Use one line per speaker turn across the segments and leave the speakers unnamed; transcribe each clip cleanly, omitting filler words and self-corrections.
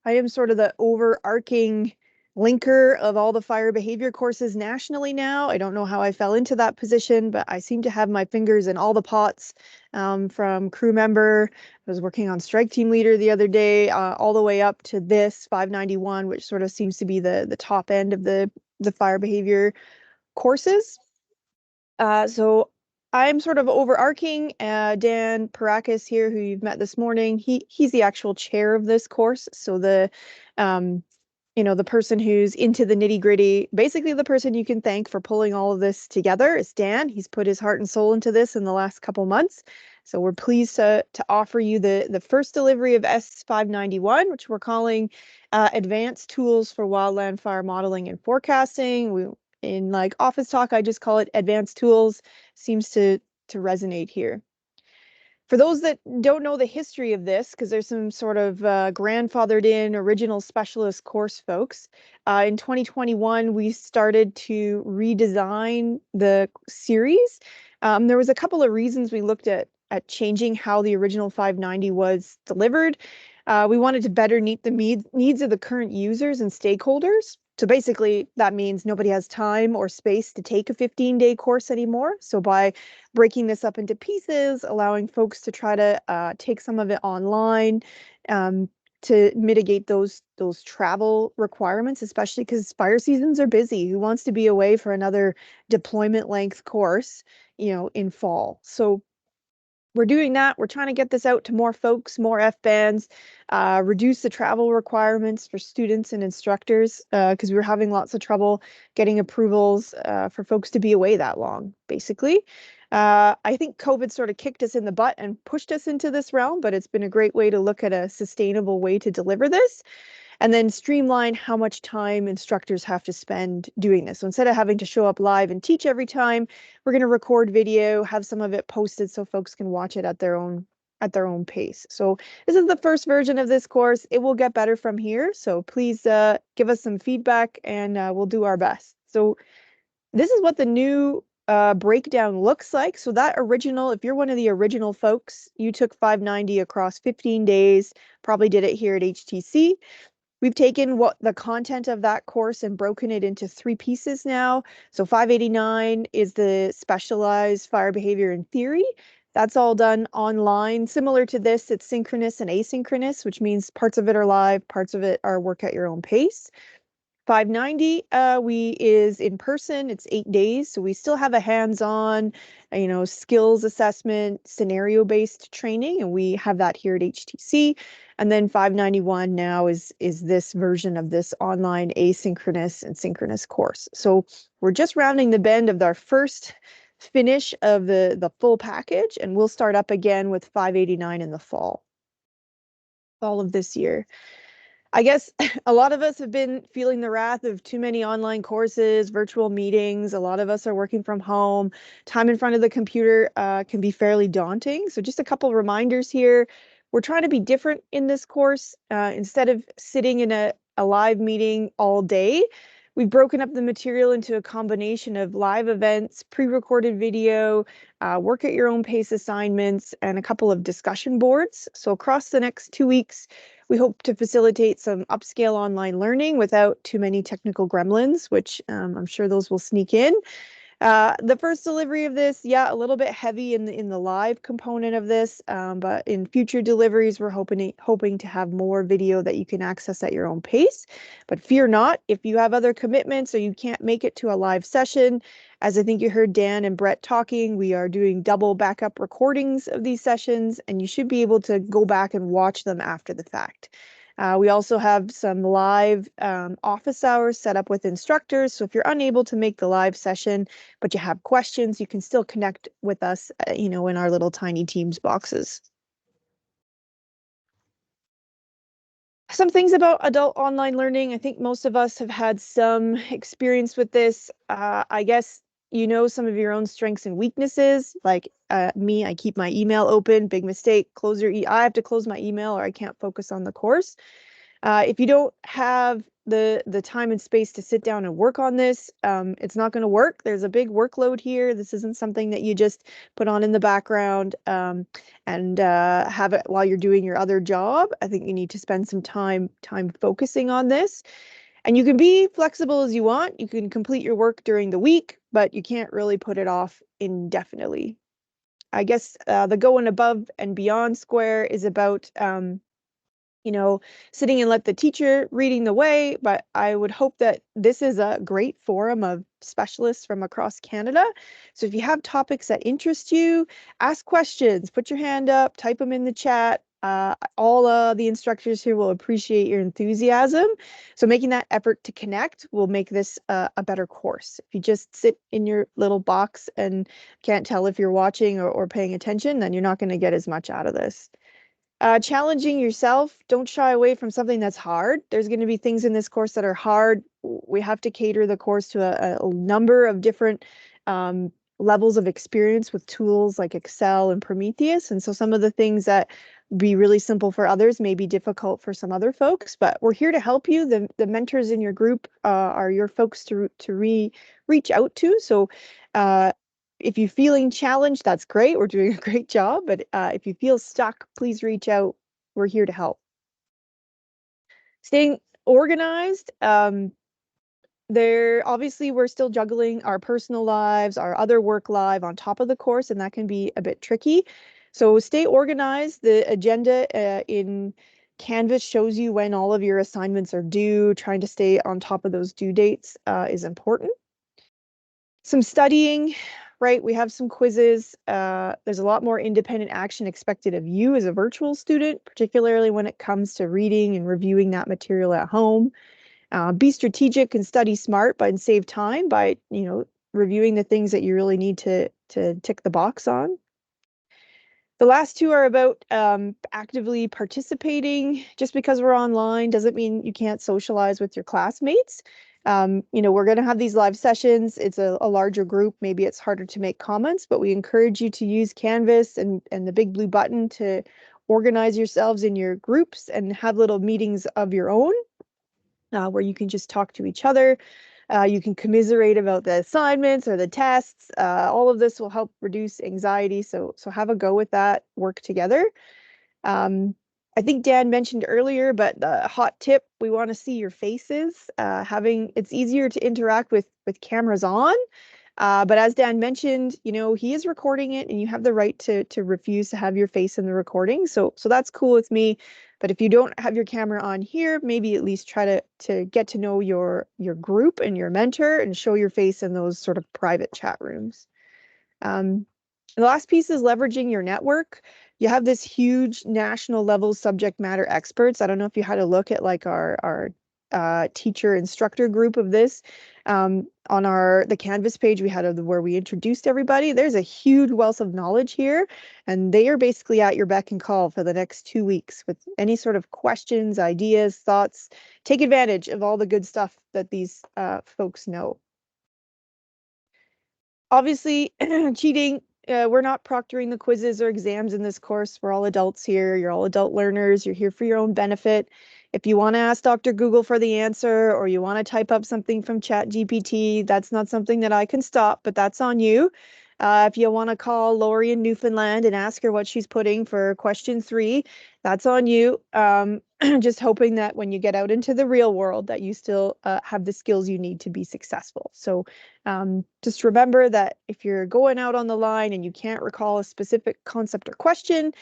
I am sort of the overarching linker of all the fire behavior courses nationally now. I don't know how I fell into that position, but I seem to have my fingers in all the pots, from crew member. I was working on strike team leader the other day, all the way up to this 591, which sort of seems to be the top end of the fire behavior courses. So I'm sort of overarching. Dan Parakis here, who you've met this morning, he's the actual chair of this course. So um, the person who's into the nitty gritty, basically the person you can thank for pulling all of this together is Dan. He's put his heart and soul into this in the last couple months. So we're pleased to offer you the first delivery of S591, which we're calling Advanced Tools for Wildland Fire Modeling and Forecasting. In like office talk, I just call it advanced tools. Seems to resonate here. For those that don't know the history of this, because there's some sort of grandfathered in original specialist course folks, in 2021, we started to redesign the series. There was a couple of reasons we looked at changing how the original 590 was delivered. We wanted to better meet the needs of the current users and stakeholders. So basically, that means nobody has time or space to take a 15-day course anymore. So by breaking this up into pieces, allowing folks to try to take some of it online, to mitigate those travel requirements, especially because fire seasons are busy. Who wants to be away for another deployment length course, in fall? So we're doing that. We're trying to get this out to more folks, more FBANs, reduce the travel requirements for students and instructors, because we were having lots of trouble getting approvals for folks to be away that long, basically. I think COVID sort of kicked us in the butt and pushed us into this realm, but it's been a great way to look at a sustainable way to deliver this. And then streamline how much time instructors have to spend doing this. So instead of having to show up live and teach every time, we're going to record video, have some of it posted so folks can watch it at their own pace. So this is the first version of this course. It will get better from here. So please give us some feedback and we'll do our best. So this is what the new breakdown looks like. So that original, if you're one of the original folks, you took 590 across 15 days, probably did it here at HTC. We've taken what the content of that course and broken it into 3 pieces now. So 589 is the specialized fire behavior and theory. That's all done online. Similar to this, it's synchronous and asynchronous, which means parts of it are live, parts of it are work at your own pace. 590 is in person. It's 8 days, so we still have a hands-on, skills assessment, scenario-based training, and we have that here at HTC. And then 591 now is this version of this online asynchronous and synchronous course. So we're just rounding the bend of our first finish of the full package, and we'll start up again with 589 in the fall of this year. I guess a lot of us have been feeling the wrath of too many online courses, virtual meetings. A lot of us are working from home. Time in front of the computer can be fairly daunting. So just a couple reminders here. We're trying to be different in this course. Instead of sitting in a live meeting all day, we've broken up the material into a combination of live events, pre-recorded video, work at your own pace assignments, and a couple of discussion boards. So across the next 2 weeks, we hope to facilitate some upscale online learning without too many technical gremlins, which I'm sure those will sneak in. The first delivery of this, yeah, a little bit heavy in the live component of this, but in future deliveries, we're hoping to have more video that you can access at your own pace. But fear not, if you have other commitments or you can't make it to a live session, as I think you heard Dan and Brett talking, we are doing double backup recordings of these sessions, and you should be able to go back and watch them after the fact. We also have some live office hours set up with instructors. So if you're unable to make the live session, but you have questions, you can still connect with us, in our little tiny Teams boxes. Some things about adult online learning. I think most of us have had some experience with this. I guess some of your own strengths and weaknesses. Like me, I keep my email open. Big mistake. I have to close my email or I can't focus on the course. If you don't have the time and space to sit down and work on this, it's not going to work. There's a big workload here. This isn't something that you just put on in the background and have it while you're doing your other job. I think you need to spend some time focusing on this. And you can be flexible as you want. You can complete your work during the week, but you can't really put it off indefinitely. I guess the going above and beyond square is about you know, sitting and let the teacher reading the way, but I would hope that this is a great forum of specialists from across Canada. So if you have topics that interest you, ask questions, put your hand up, type them in the chat. All the instructors here will appreciate your enthusiasm. So making that effort to connect will make this a better course. If you just sit in your little box and can't tell if you're watching or paying attention, then you're not going to get as much out of this. Challenging yourself, don't shy away from something that's hard. There's going to be things in this course that are hard. We have to cater the course to a number of different levels of experience with tools like Excel and Prometheus. And so some of the things that be really simple for others may be difficult for some other folks, but we're here to help you. The mentors in your group are your folks to reach out to. So if you're feeling challenged, that's great. We're doing a great job. But if you feel stuck, please reach out. We're here to help. Staying organized. There obviously we're still juggling our personal lives, our other work life on top of the course, and that can be a bit tricky. So stay organized. The agenda in Canvas shows you when all of your assignments are due. Trying to stay on top of those due dates is important. Some studying, right? We have some quizzes. There's a lot more independent action expected of you as a virtual student, particularly when it comes to reading and reviewing that material at home. Be strategic and study smart, but save time by, reviewing the things that you really need to tick the box on. The last two are about actively participating. Just because we're online doesn't mean you can't socialize with your classmates. We're going to have these live sessions. It's a larger group. Maybe it's harder to make comments, but we encourage you to use Canvas and the big blue button to organize yourselves in your groups and have little meetings of your own where you can just talk to each other. You can commiserate about the assignments or the tests. All of this will help reduce anxiety. So have a go with that. Work together. I think Dan mentioned earlier, but the hot tip, we want to see your faces. It's easier to interact with cameras on. But as Dan mentioned, he is recording it and you have the right to refuse to have your face in the recording. So that's cool with me. But if you don't have your camera on here, maybe at least try to get to know your group and your mentor and show your face in those sort of private chat rooms. The last piece is leveraging your network. You have this huge national level subject matter experts. I don't know if you had a look at like our teacher instructor group of this. On the Canvas page we had where we introduced everybody. There's a huge wealth of knowledge here, and they are basically at your beck and call for the next 2 weeks with any sort of questions, ideas, thoughts. Take advantage of all the good stuff that these folks know. Obviously, cheating. We're not proctoring the quizzes or exams in this course. We're all adults here. You're all adult learners. You're here for your own benefit. If you want to ask Dr. Google for the answer or you want to type up something from ChatGPT, that's not something that I can stop, but that's on you. If you want to call Lori in Newfoundland and ask her what she's putting for question 3, that's on you. Just hoping that when you get out into the real world that you still have the skills you need to be successful. So just remember that if you're going out on the line and you can't recall a specific concept or question,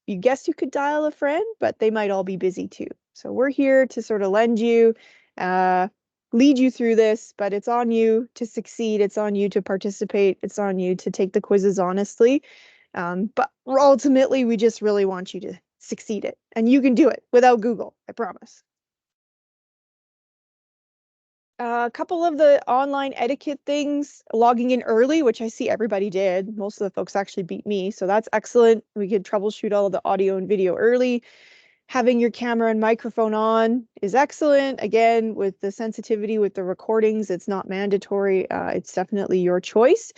you guess you could dial a friend, but they might all be busy too. So we're here to sort of lend you, lead you through this, but it's on you to succeed. It's on you to participate. It's on you to take the quizzes honestly. But ultimately, we just really want you to succeed it. And you can do it without Google, I promise. A couple of the online etiquette things, logging in early, which I see everybody did. Most of the folks actually beat me, so that's excellent. We could troubleshoot all of the audio and video early. Having your camera and microphone on is excellent. Again, with the sensitivity with the recordings, it's not mandatory. It's definitely your choice.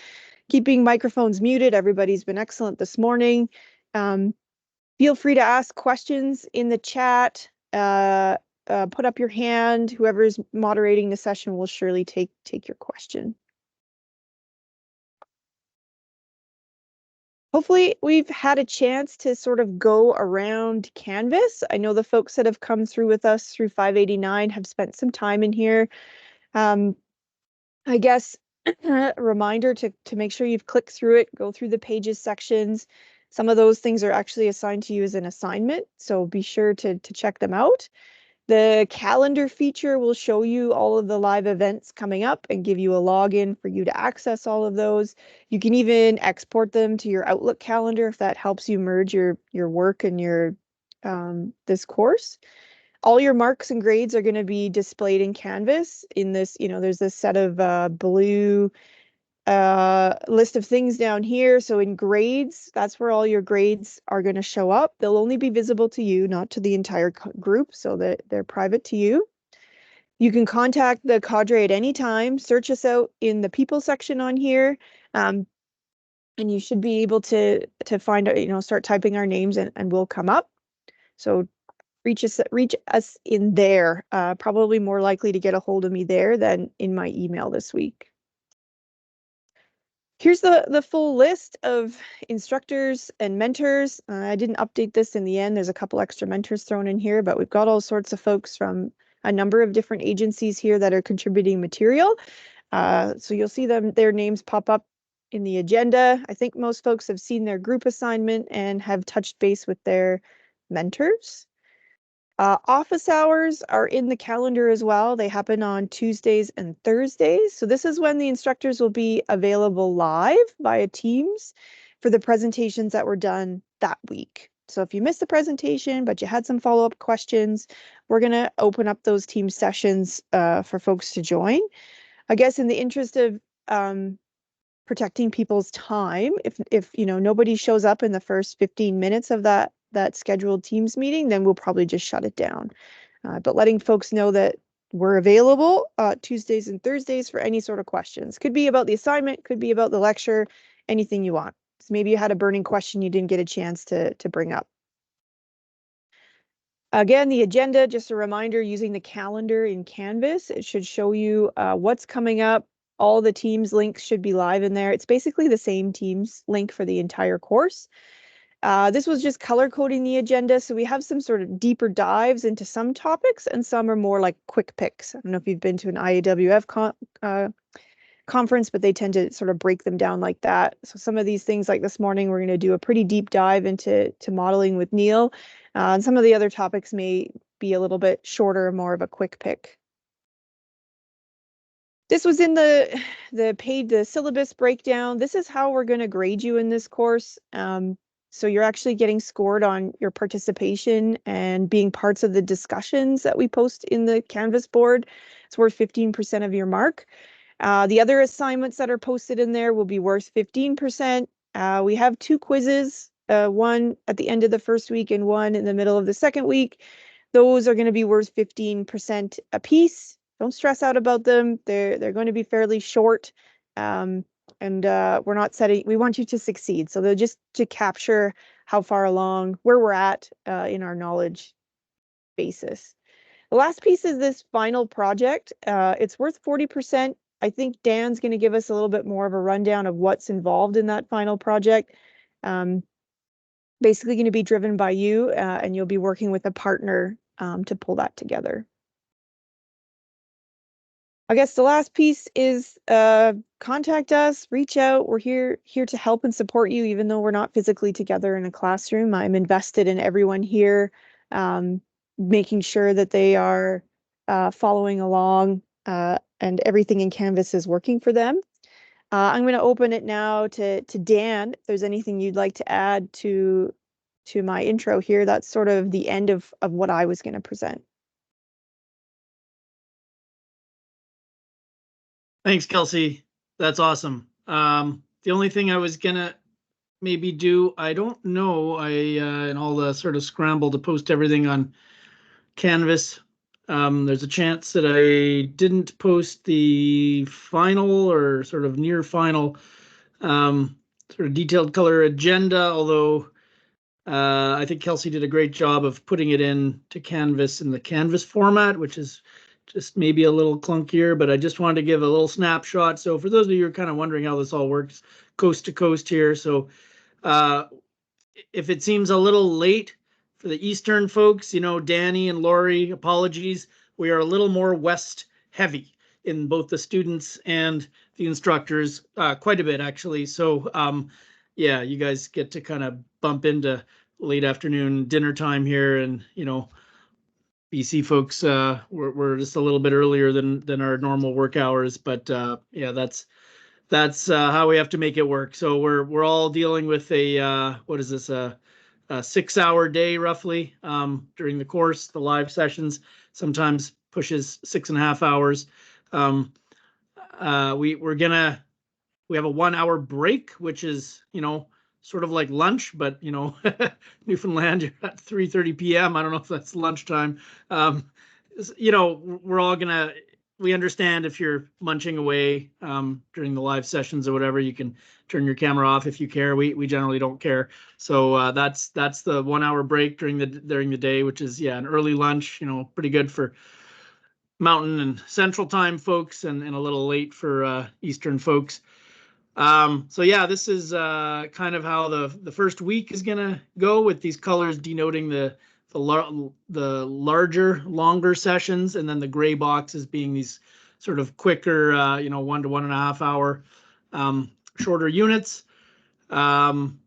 Keeping microphones muted, everybody's been excellent this morning. Feel free to ask questions in the chat. put up your hand. Whoever's moderating the session will surely take your question. Hopefully we've had a chance to sort of go around Canvas. I know the folks that have come through with us through 589 have spent some time in here. I guess a reminder to make sure you've clicked through it, go through the pages sections. Some of those things are actually assigned to you as an assignment, so be sure to check them out. The calendar feature will show you all of the live events coming up and give you a login for you to access all of those. You can even export them to your Outlook calendar if that helps you merge your work and your this course. All your marks and grades are going to be displayed in Canvas in this, there's this set of blue list of things down here. So in grades, that's where all your grades are going to show up. They'll only be visible to you, not to the entire group, so that they're private to you. You can contact the cadre at any time. Search us out in the people section on here. And you should be able to find out, start typing our names and we'll come up. So reach us in there. Probably more likely to get a hold of me there than in my email this week. Here's the full list of instructors and mentors. I didn't update this in the end. There's a couple extra mentors thrown in here, but we've got all sorts of folks from a number of different agencies here that are contributing material. So you'll see their names pop up in the agenda. I think most folks have seen their group assignment and have touched base with their mentors. Office hours are in the calendar as well. They happen on Tuesdays and Thursdays. So this is when the instructors will be available live via Teams for the presentations that were done that week. So if you missed the presentation, but you had some follow-up questions, we're going to open up those team sessions for folks to join. I guess in the interest of protecting people's time, if nobody shows up in the first 15 minutes of that scheduled Teams meeting, then we'll probably just shut it down. But letting folks know that we're available Tuesdays and Thursdays for any sort of questions. Could be about the assignment, could be about the lecture, anything you want. So maybe you had a burning question you didn't get a chance to bring up. Again, the agenda, just a reminder, using the calendar in Canvas, it should show you what's coming up. All the Teams links should be live in there. It's basically the same Teams link for the entire course. This was just color coding the agenda, so we have some sort of deeper dives into some topics, and some are more like quick picks. I don't know if you've been to an IAWF conference, but they tend to sort of break them down like that. So some of these things, like this morning, we're going to do a pretty deep dive into modeling with Neil. And some of the other topics may be a little bit shorter, more of a quick pick. This was in the syllabus breakdown. This is how we're going to grade you in this course. So you're actually getting scored on your participation and being parts of the discussions that we post in the Canvas board. It's worth 15% of your mark. The other assignments that are posted in there will be worth 15%. We have 2 quizzes, one at the end of the first week and one in the middle of the second week. Those are going to be worth 15% a piece. Don't stress out about them. They're going to be fairly short. And we're not setting, we want you to succeed. So they're just to capture how far along, where we're at in our knowledge basis. The last piece is this final project. It's worth 40%. I think Dan's going to give us a little bit more of a rundown of what's involved in that final project. Basically going to be driven by you, and you'll be working with a partner to pull that together. I guess the last piece is contact us, reach out. We're here to help and support you, even though we're not physically together in a classroom. I'm invested in everyone here, making sure that they are following along and everything in Canvas is working for them. I'm going to open it now to Dan. If there's anything you'd like to add to my intro here, that's sort of the end of what I was going to present.
Thanks, Kelsey. That's awesome. The only thing I was gonna maybe do, I don't know, in all the sort of scramble to post everything on Canvas, there's a chance that I didn't post the final or sort of near final sort of detailed color agenda, although I think Kelsey did a great job of putting it in to Canvas in the Canvas format, which is just maybe a little clunkier, but I just wanted to give a little snapshot. So for those of you who are kind of wondering how this all works coast to coast here. So if it seems a little late for the Eastern folks, Danny and Lori, apologies. We are a little more West heavy in both the students and the instructors, quite a bit actually. So yeah, you guys get to kind of bump into late afternoon dinner time here, and BC folks, we're just a little bit earlier than our normal work hours, but yeah, that's how we have to make it work. So we're all dealing with what is this, a 6-hour day roughly during the course. The live sessions sometimes pushes 6.5 hours. We have a 1-hour break, which is sort of like lunch, but Newfoundland, you're at 3:30 p.m. I don't know if that's lunchtime. We're all we understand if you're munching away during the live sessions or whatever, you can turn your camera off if you care. We generally don't care. So that's the 1-hour break during the day, which is an early lunch, pretty good for Mountain and Central Time folks, and a little late for Eastern folks. So yeah, this is kind of how the first week is gonna go, with these colors denoting the larger, longer sessions, and then the gray boxes being these sort of quicker, 1 to 1.5 hour shorter units. And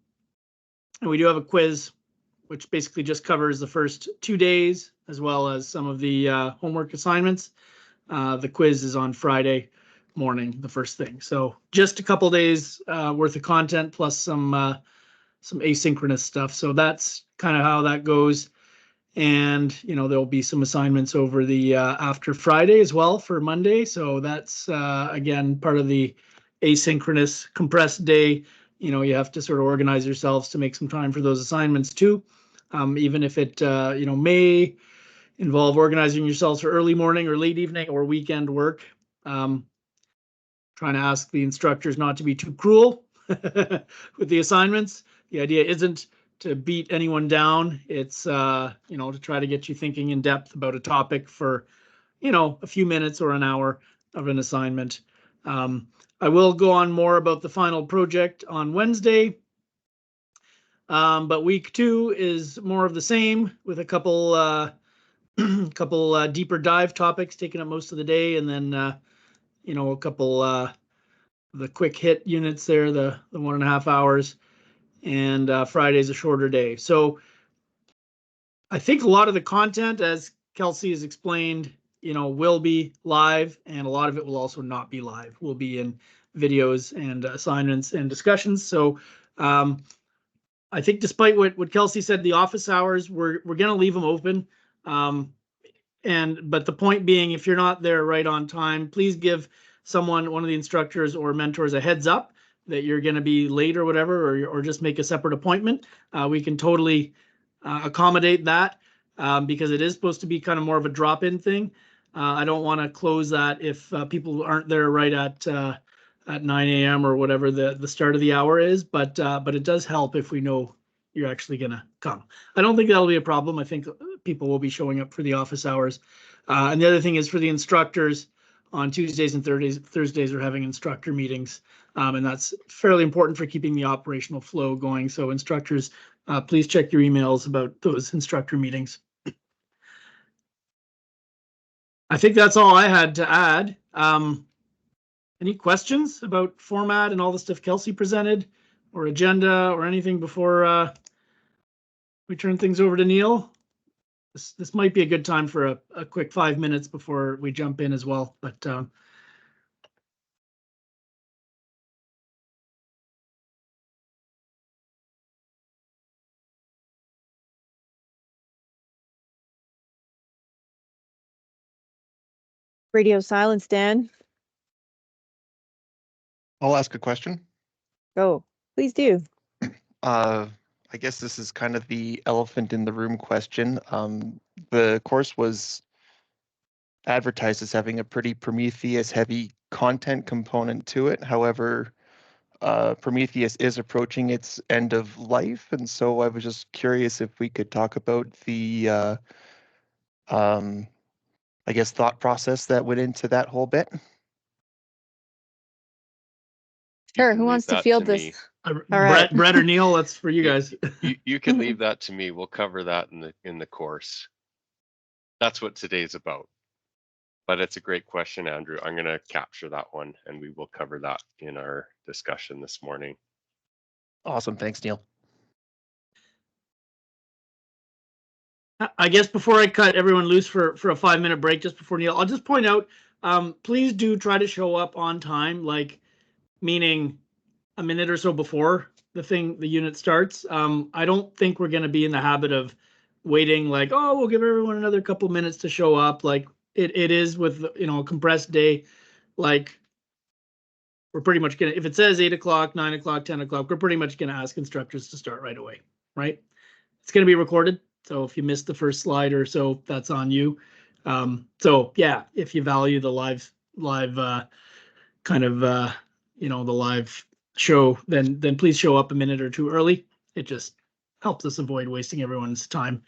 we do have a quiz, which basically just covers the first 2 days, as well as some of the homework assignments. The quiz is on Friday morning, the first thing. So just a couple days worth of content, plus some asynchronous stuff. So that's kind of how that goes. And there'll be some assignments over the after Friday as well for Monday. So that's again part of the asynchronous compressed day. You have to sort of organize yourselves to make some time for those assignments too. Even if it may involve organizing yourselves for early morning or late evening or weekend work. Trying to ask the instructors not to be too cruel with the assignments. The idea isn't to beat anyone down. It's to try to get you thinking in depth about a topic for a few minutes or an hour of an assignment. I will go on more about the final project on Wednesday. But week 2 is more of the same, with a couple deeper dive topics taking up most of the day, and then a couple the quick hit units there, the 1.5 hours, and Friday's a shorter day. So I think a lot of the content, as Kelsey has explained, will be live, and a lot of it will also not be live. Will be in videos and assignments and discussions. So I think, despite what Kelsey said, the office hours, we're going to leave them open. But the point being, if you're not there right on time, please give one of the instructors or mentors a heads up that you're going to be late or whatever, or just make a separate appointment. We can totally accommodate that because it is supposed to be kind of more of a drop-in thing. I don't want to close that if people aren't there right at 9 a.m. or whatever the start of the hour is, but it does help if we know you're actually going to come. I don't think that'll be a problem. I think people will be showing up for the office hours. And the other thing is, for the instructors, on Tuesdays and Thursdays are having instructor meetings. And that's fairly important for keeping the operational flow going. So instructors, please check your emails about those instructor meetings. I think that's all I had to add. Any questions about format and all the stuff Kelsey presented, or agenda, or anything before we turn things over to Neil? This might be a good time for a quick 5 minutes before we jump in as well. But
Radio silence, Dan.
I'll ask a question.
Go, please do.
I guess this is kind of the elephant in the room question. The course was advertised as having a pretty Prometheus heavy content component to it. However, Prometheus is approaching its end of life, and so I was just curious if we could talk about the I guess thought process that went into that whole bit.
Sure,
can
who
leave
wants to
that
field
to
this?
me.
right.
Brett or Neil, that's for you
Yeah.
guys.
You can leave that to me. We'll cover that in the course. That's what today's about. But it's a great question, Andrew. I'm going to capture that one, and we will cover that in our discussion this morning.
Awesome, thanks, Neil.
I guess before I cut everyone loose for a 5-minute break, just before Neil, I'll just point out, please do try to show up on time, like meaning a minute or so before the unit starts. I don't think we're going to be in the habit of waiting like, oh, we'll give everyone another couple minutes to show up. Like it is with, a compressed day, like we're pretty much going to, if it says 8 o'clock, 9 o'clock, 10 o'clock, we're pretty much going to ask instructors to start right away, right? It's going to be recorded. So if you missed the first slide or so, that's on you. So yeah, if you value the live kind of, the live show, then please show up a minute or two early. It just helps us avoid wasting everyone's time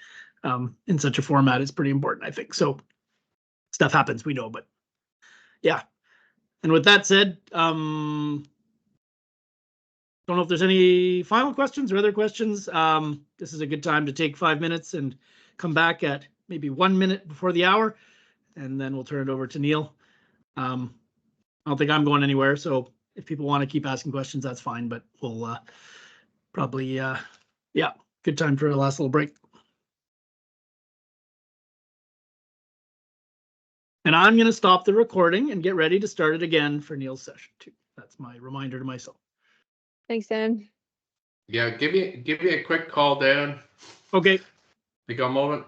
in such a format. It's pretty important, I think. So stuff happens, we know, but yeah. And with that said, don't know if there's any final questions or other questions. This is a good time to take 5 minutes and come back at maybe 1 minute before the hour, and then we'll turn it over to Neil. I don't think I'm going anywhere, so if people want to keep asking questions, that's fine, but we'll probably, yeah, good time for a last little break. And I'm going to stop the recording and get ready to start it again for Neil's session too. That's my reminder to myself.
Thanks, Dan.
Yeah, give me a quick call, Dan.
Okay.
Take a moment.